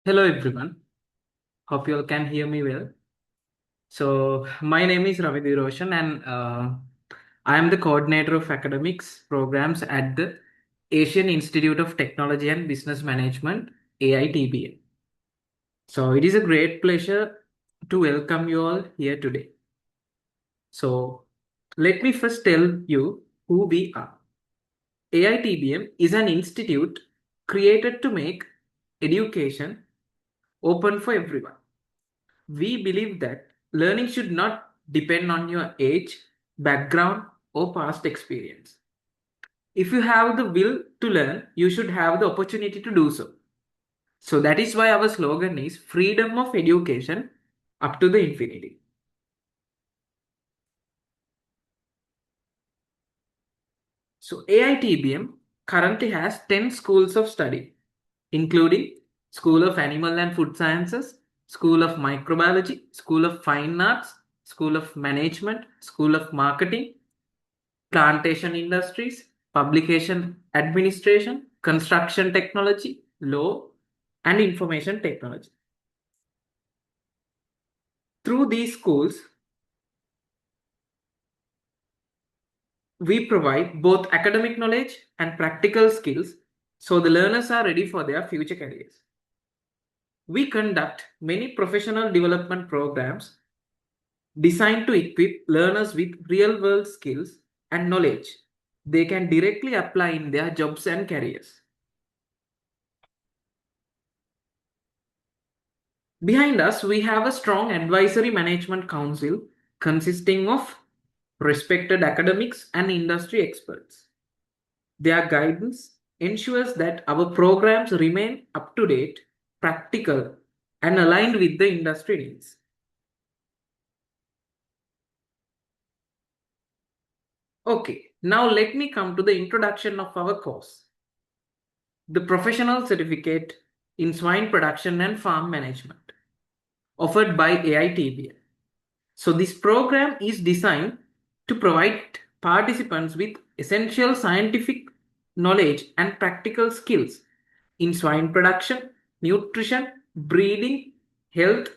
Hello everyone. Hope you all can hear me well. So my name is Ravi Roshan and I am the coordinator of academics programs at the Asian Institute of Technology and Business Management, AITBM. So it is a great pleasure to welcome you all here today. So let me first tell you who we are. AITBM is an institute created to make education open for everyone. We believe that learning should not depend on your age, background, or past experience. If you have the will to learn, you should have the opportunity to do so. So that is why our slogan is freedom of education up to the infinity. So AITBM currently has 10 schools of study, including School of Animal and Food Sciences, School of Microbiology, School of Fine Arts, School of Management, School of Marketing, plantation industries, publication administration, construction technology, law, and information technology. Through these schools, we provide both academic knowledge and practical skills so the learners are ready for their future careers. We conduct many professional development programs designed to equip learners with real world skills and knowledge they can directly apply in their jobs and careers. Behind us, we have a strong advisory management council consisting of respected academics and industry experts. Their guidance ensures that our programs remain up to date, practical, and aligned with the industry needs. Okay, now let me come to the introduction of our course. The Professional Certificate in Swine Production and Farm Management, offered by AITBM. So this program is designed to provide participants with essential scientific knowledge and practical skills in swine production, nutrition, breeding, health,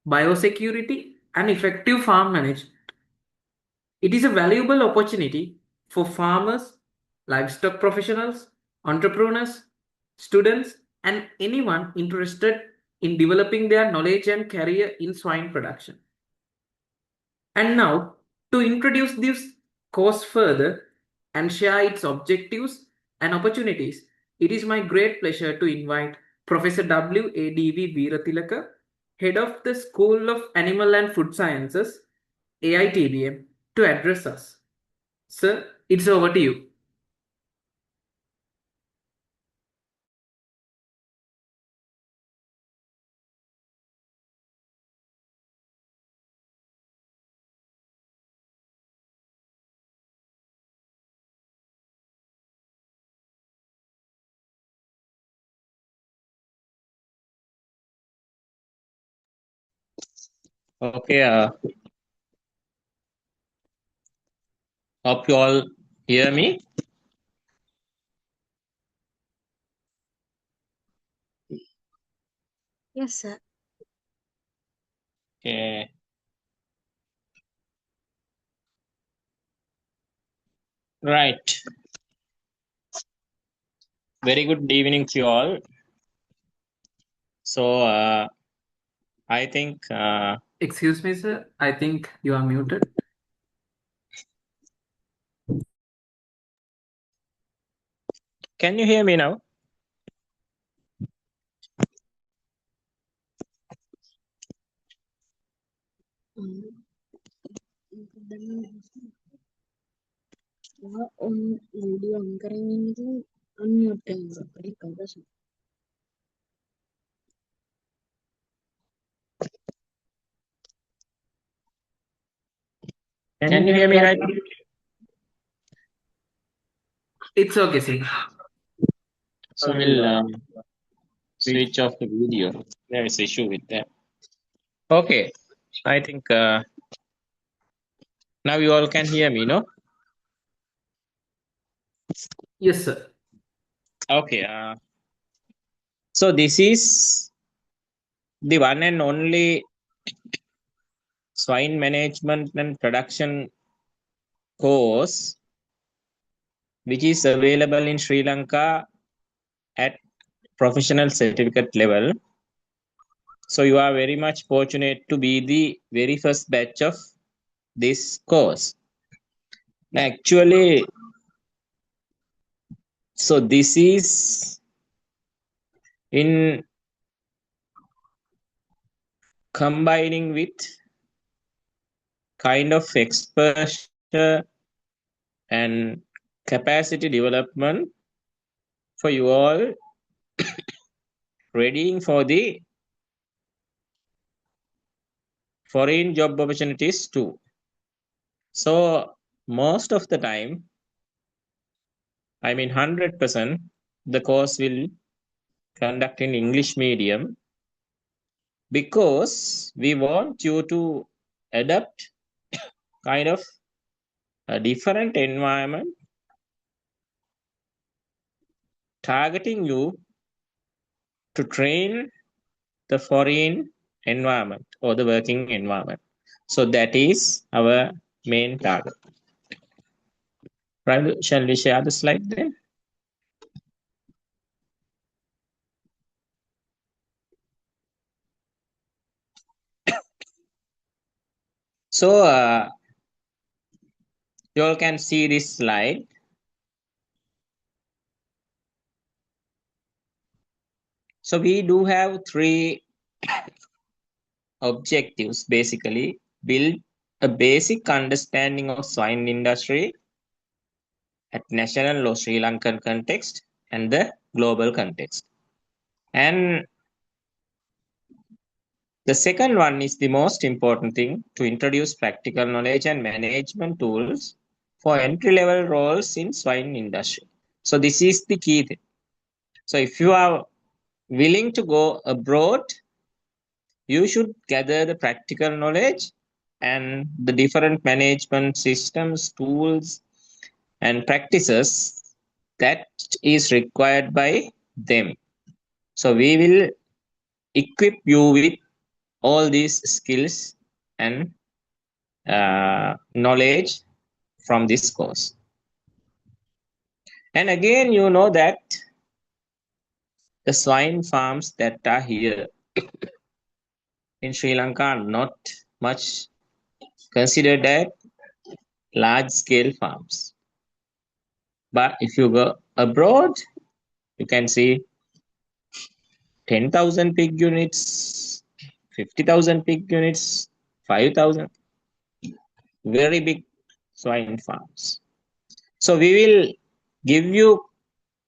biosecurity, and effective farm management. It is a valuable opportunity for farmers, livestock professionals, entrepreneurs, students, and anyone interested in developing their knowledge and career in swine production. And now, to introduce this course further and share its objectives and opportunities, it is my great pleasure to invite Professor W.A.D.V. Veerathilaka, Head of the School of Animal and Food Sciences, AITBM, to address us. Sir, it's over to you. Okay, hope you all hear me. Yes, sir. Okay. Right. Very good evening to you all. So, I think. Excuse me, sir. I think you are muted. Can you hear me now? Audio on करेंगे unmute करेंगे Can you hear me right? It's okay, sir. So we'll switch off the video. There is issue with that. Okay. I think now you all can hear me, no? Yes, sir. Okay. So this is the one and only swine management and production course which is available in Sri Lanka at professional certificate level. So you are very much fortunate to be the very first batch of this course. Actually, so this is in combining with kind of exposure and capacity development for you all readying for the foreign job opportunities too. So most of the time, I mean 100%, the course will conduct in English medium because we want you to adapt kind of a different environment targeting you to train the foreign environment or the working environment. So that is our main target. Right, shall we share the slide then? So you all can see this slide. So we do have three objectives, basically. Build a basic understanding of swine industry at national or Sri Lankan context and the global context. And the second one is the most important thing, to introduce practical knowledge and management tools for entry-level roles in swine industry. So this is the key thing. So if you are willing to go abroad, you should gather the practical knowledge and the different management systems, tools, and practices that is required by them. So we will equip you with all these skills and knowledge from this course. And again, you know that the swine farms that are here in Sri Lanka are not much considered as large scale farms. But if you go abroad, you can see 10,000 pig units, 50,000 pig units, 5,000, very big swine farms. So we will give you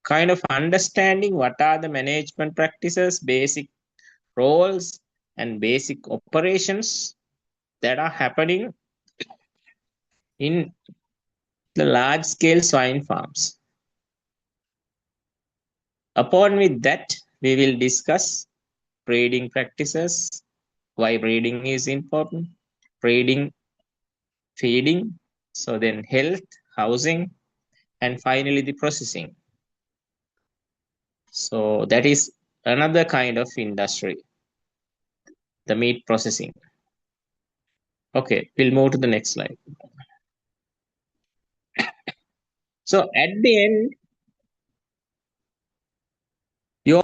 kind of understanding what are the management practices, basic roles, and basic operations that are happening in the large scale swine farms. Upon with that, we will discuss breeding practices, why breeding is important, breeding, feeding, so then health, housing, and finally the processing. So that is another kind of industry, the meat processing. Okay, we'll move to the next slide. So at the end, you're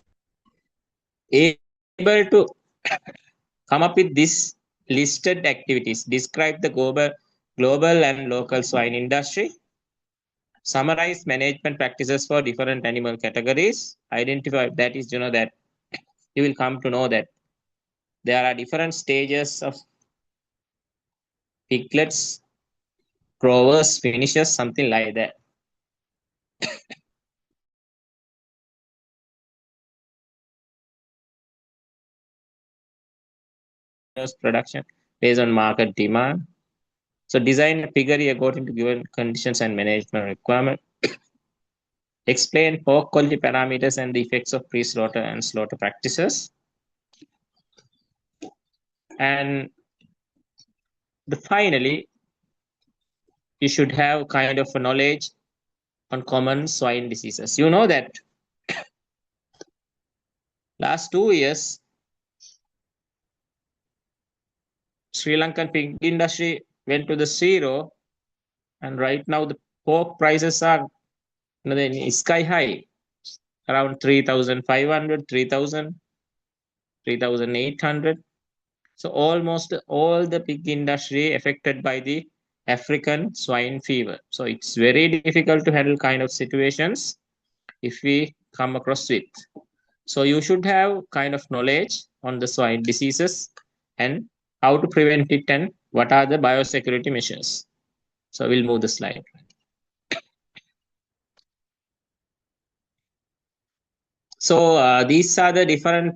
able to come up with this listed activities, describe the global and local swine industry, summarize management practices for different animal categories, identify, that is, that you will come to know that there are different stages of piglets, growers, finishers, something like that. Production based on market demand. So design a piggery according to given conditions and management requirement. Explain pork quality parameters and the effects of pre-slaughter and slaughter practices. And finally, you should have kind of a knowledge on common swine diseases. You know that last 2 years, Sri Lankan pig industry went to the zero, and right now the pork prices are sky high, around 3,500, 3,000, 3,800. So almost all the pig industry affected by the African swine fever. So it's very difficult to handle kind of situations if we come across with. So you should have kind of knowledge on the swine diseases and how to prevent it and what are the biosecurity measures. So we'll move the slide. So these are the different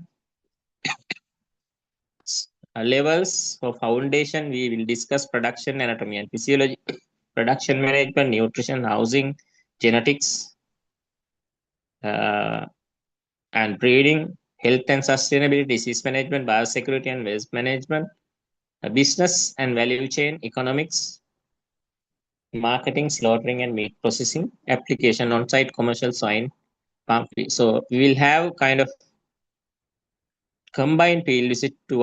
levels of foundation. We will discuss production, anatomy and physiology, production management, nutrition, housing, genetics, and breeding, health and sustainability, disease management, biosecurity and waste management, business and value chain, economics, marketing, slaughtering and meat processing, application, on-site commercial swine farm. So we will have kind of combined field visit to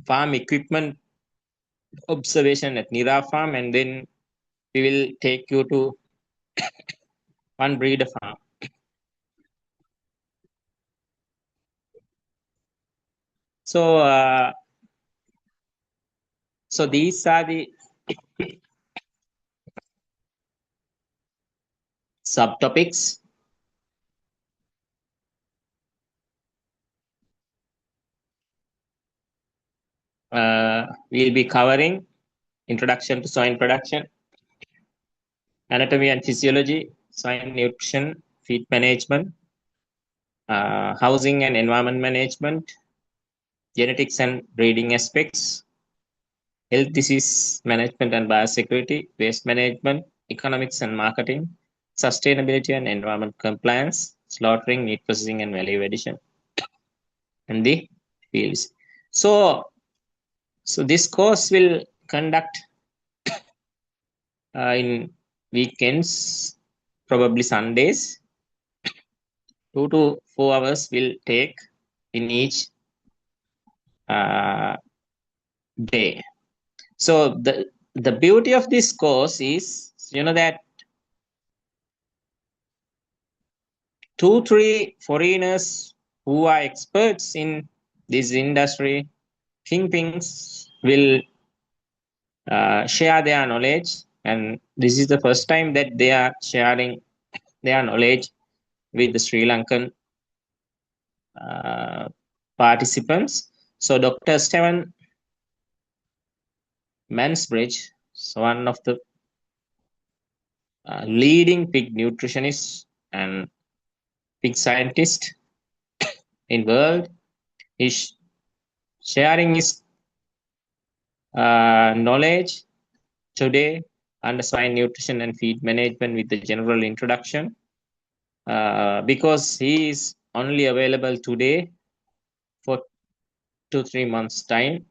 farm equipment observation at Nira farm, and then we will take you to one breeder farm. So these are the subtopics. We'll be covering introduction to swine production, anatomy and physiology, swine nutrition, feed management, housing and environment management, genetics and breeding aspects, health disease management and biosecurity, waste management, economics and marketing, sustainability and environment compliance, slaughtering, meat processing and value addition, and the fields. So this course will conduct in weekends, probably Sundays. 2 to 4 hours will take in each day. So the beauty of this course is, that 2-3 foreigners who are experts in this industry, kingpins, will share their knowledge, and this is the first time that they are sharing their knowledge with the Sri Lankan participants. So Dr. Steven Mansbridge, one of the leading pig nutritionists and pig scientist in world, is sharing his knowledge today under swine nutrition and feed management with the general introduction, because he is only available today for 2-3 months time.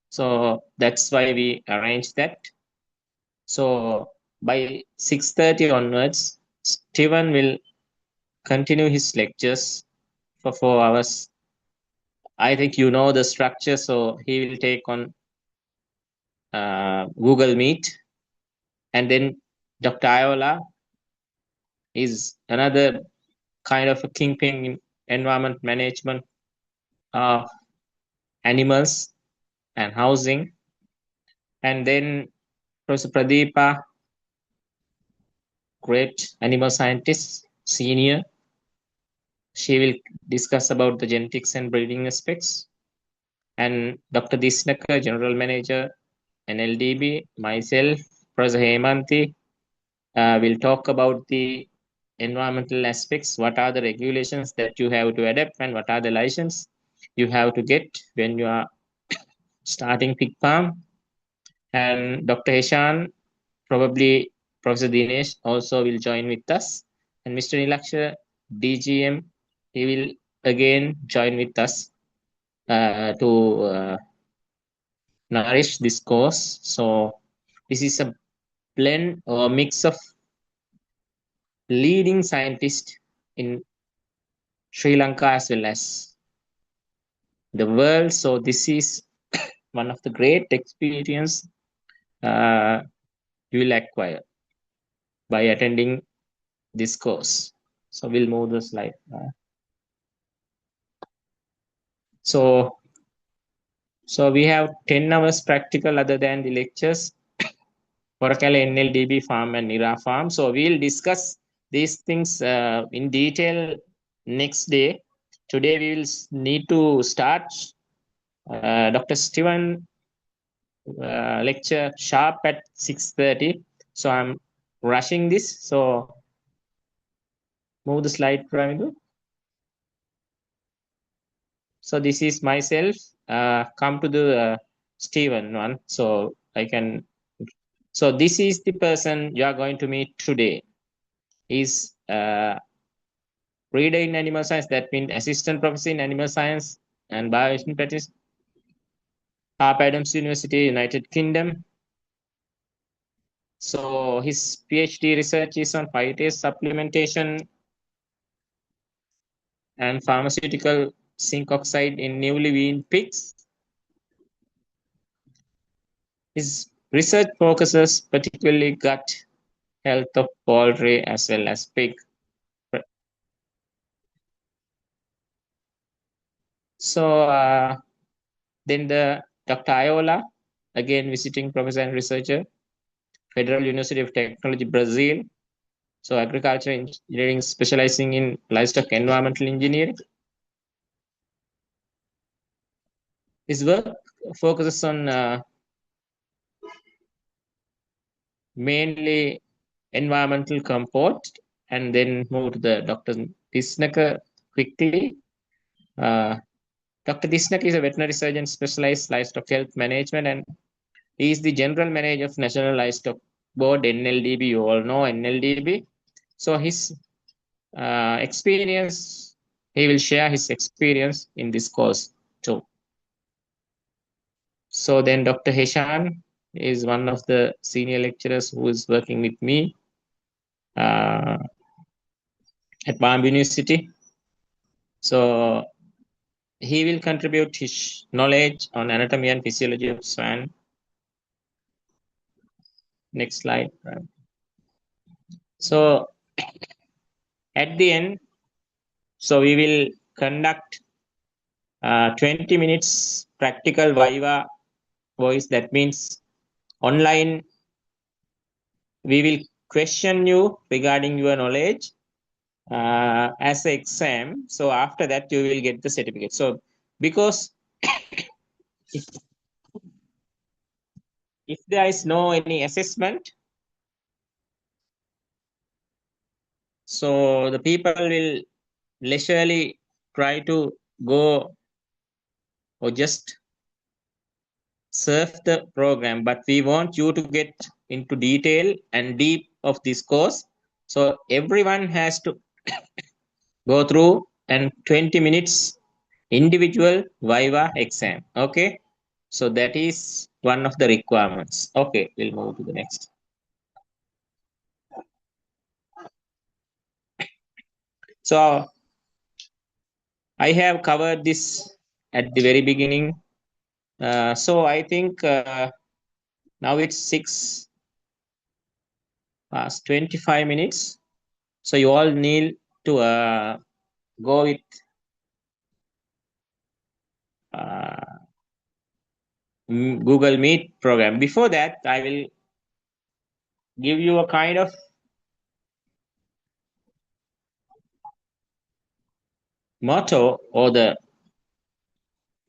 So that's why we arranged that. So by 6:30 onwards, Steven will continue his lectures for 4 hours. I think you know the structure, so he will take on Google Meet, and then Dr. Iola is another kind of a kingpin in environment management of animals and housing. And then Professor Pradeepa, great animal scientist, senior, she will discuss about the genetics and breeding aspects. And Dr. Disnaka, general manager, NLDB, myself, Professor Hemanti, will talk about the environmental aspects. What are the regulations that you have to adapt, and what are the licenses you have to get when you are starting pig farm. And Dr. Heshan, probably Professor Dinesh also will join with us. And Mr. Nilaksha, DGM, he will again join with us to nourish this course. So this is a blend or mix of leading scientists in Sri Lanka as well as the world. So this is one of the great experience you will acquire by attending this course. So we'll move the slide. So we have 10 hours practical other than the lectures. Oracle, NLDB farm and NIRA farm. So we'll discuss these things in detail next day. Today we will need to start Dr. Steven lecture sharp at 6:30. So I'm rushing this. So move the slide, Pramidu. So this is myself. Come to the Steven one. So I can. So this is the person you are going to meet today. Is reader in animal science. That means assistant professor in animal science and bioinformatics. Harper Adams University, United Kingdom. So his PhD research is on phytase supplementation and pharmaceutical zinc oxide in newly weaned pigs. His research focuses particularly gut health of poultry as well as pig. So then the Dr. Ayola, again visiting professor and researcher, Federal University of Technology, Brazil. So agriculture engineering, specializing in livestock environmental engineering. His work focuses on mainly environmental compost, and then move to the Dr. Disnaker quickly. Dr. Disnaker is a veterinary surgeon specialized livestock health management, and he is the general manager of National Livestock Board, NLDB. You all know NLDB. So his experience, he will share his experience in this course too. So then Dr. Heshan is one of the senior lecturers who is working with me at Palm University. So he will contribute his knowledge on anatomy and physiology of swine. Next slide. So at the end, so we will conduct 20 minutes practical viva voice. That means online, we will question you regarding your knowledge as an exam. So after that, you will get the certificate. So because if there is no any assessment, so the people will leisurely try to go or just surf the program, but we want you to get into detail and deep of this course. So everyone has to go through and 20 minutes individual viva exam. Okay, so that is one of the requirements. Okay, we'll move to the next. So I have covered this at the very beginning. So I think now it's 6 past 25 minutes. So you all need to go with Google Meet program. Before that, I will give you a kind of motto or the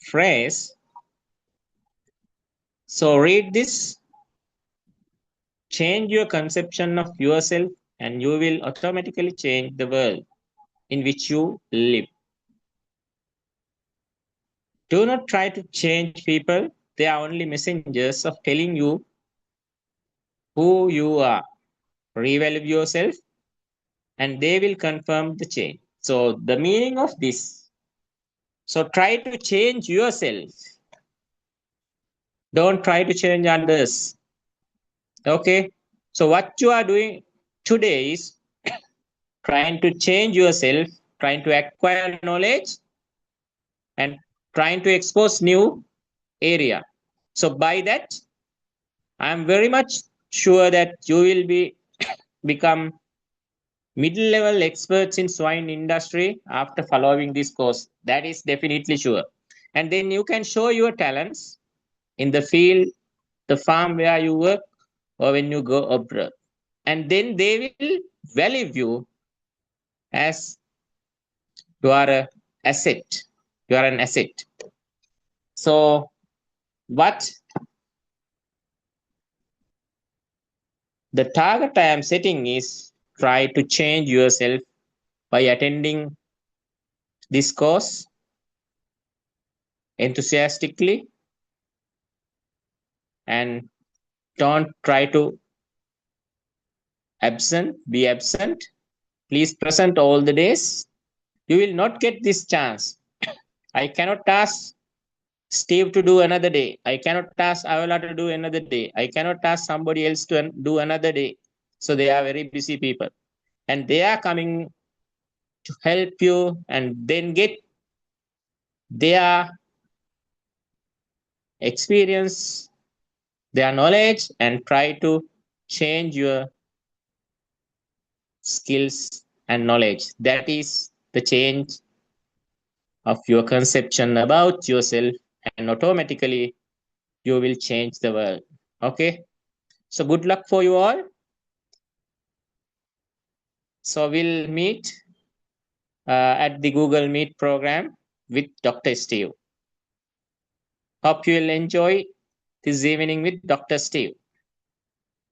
phrase. So read this, change your conception of yourself, and you will automatically change the world in which you live. Do not try to change people. They are only messengers of telling you who you are. Revalue yourself, and they will confirm the change. So the meaning of this, so try to change yourself. Don't try to change others. Okay, so what you are doing today is trying to change yourself, trying to acquire knowledge, and trying to expose new area. So by that, I am very much sure that you will become mid-level experts in swine industry after following this course. That is definitely sure. And then you can show your talents in the field, the farm where you work, or when you go abroad. And then they will value you as you are an asset. You are an asset. So what the target I am setting is try to change yourself by attending this course enthusiastically, and don't try to be absent. Please present all the days. You will not get this chance. I cannot ask Steve to do another day. I cannot ask Avila to do another day. I cannot ask somebody else to do another day. So they are very busy people. And they are coming to help you and then get their experience, their knowledge, and try to change your skills and knowledge. That is the change of your conception about yourself, and automatically you will change the world. Okay, so good luck for you all. So we'll meet at the Google Meet program with Dr. Steve. Hope you will enjoy this evening with Dr. Steve.